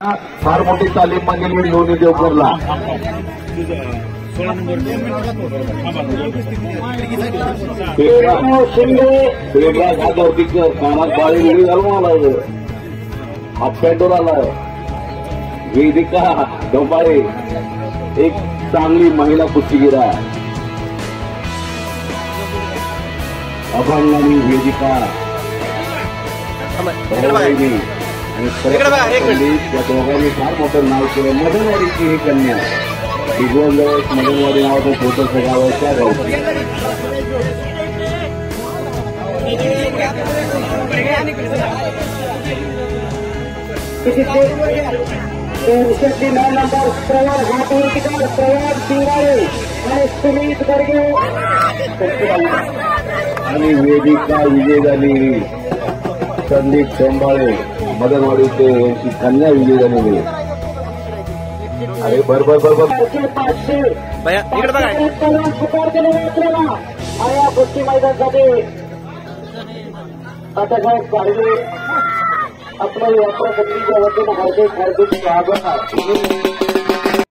फार मोठी तालीम मागेल घेऊन येते देवघरला. कानात बाळी वेळी घालून आलाय, हाफ पॅन्टवर आलाय. वेदिका डोंबाळे एक चांगली महिला कुस्तीगीर आहे. अभंगानी वेदिका आणि या दोघांनी फार मोठं नाव केलं. मदनवाडीची ही कन्या दिग्वजवळ मदनवाडी नावाचं छोटंसं गाव आहे, त्या गावची. नंबर प्रवाद हातूर प्रवाद शिंगाळे आणि सुमित गर्गे आणि वेदिका विजय झाली. संदीप चोंबाळे मदनवाडीचे यांची कन्या विजय झालेली. अरे बरोबर पुकार केलेला आपल्याला आणि या कुस्ती मैदानासाठी आता साहेब पाहिजे आपल्या यात्रा समितीच्या वतीनं हार्दिक स्वागत.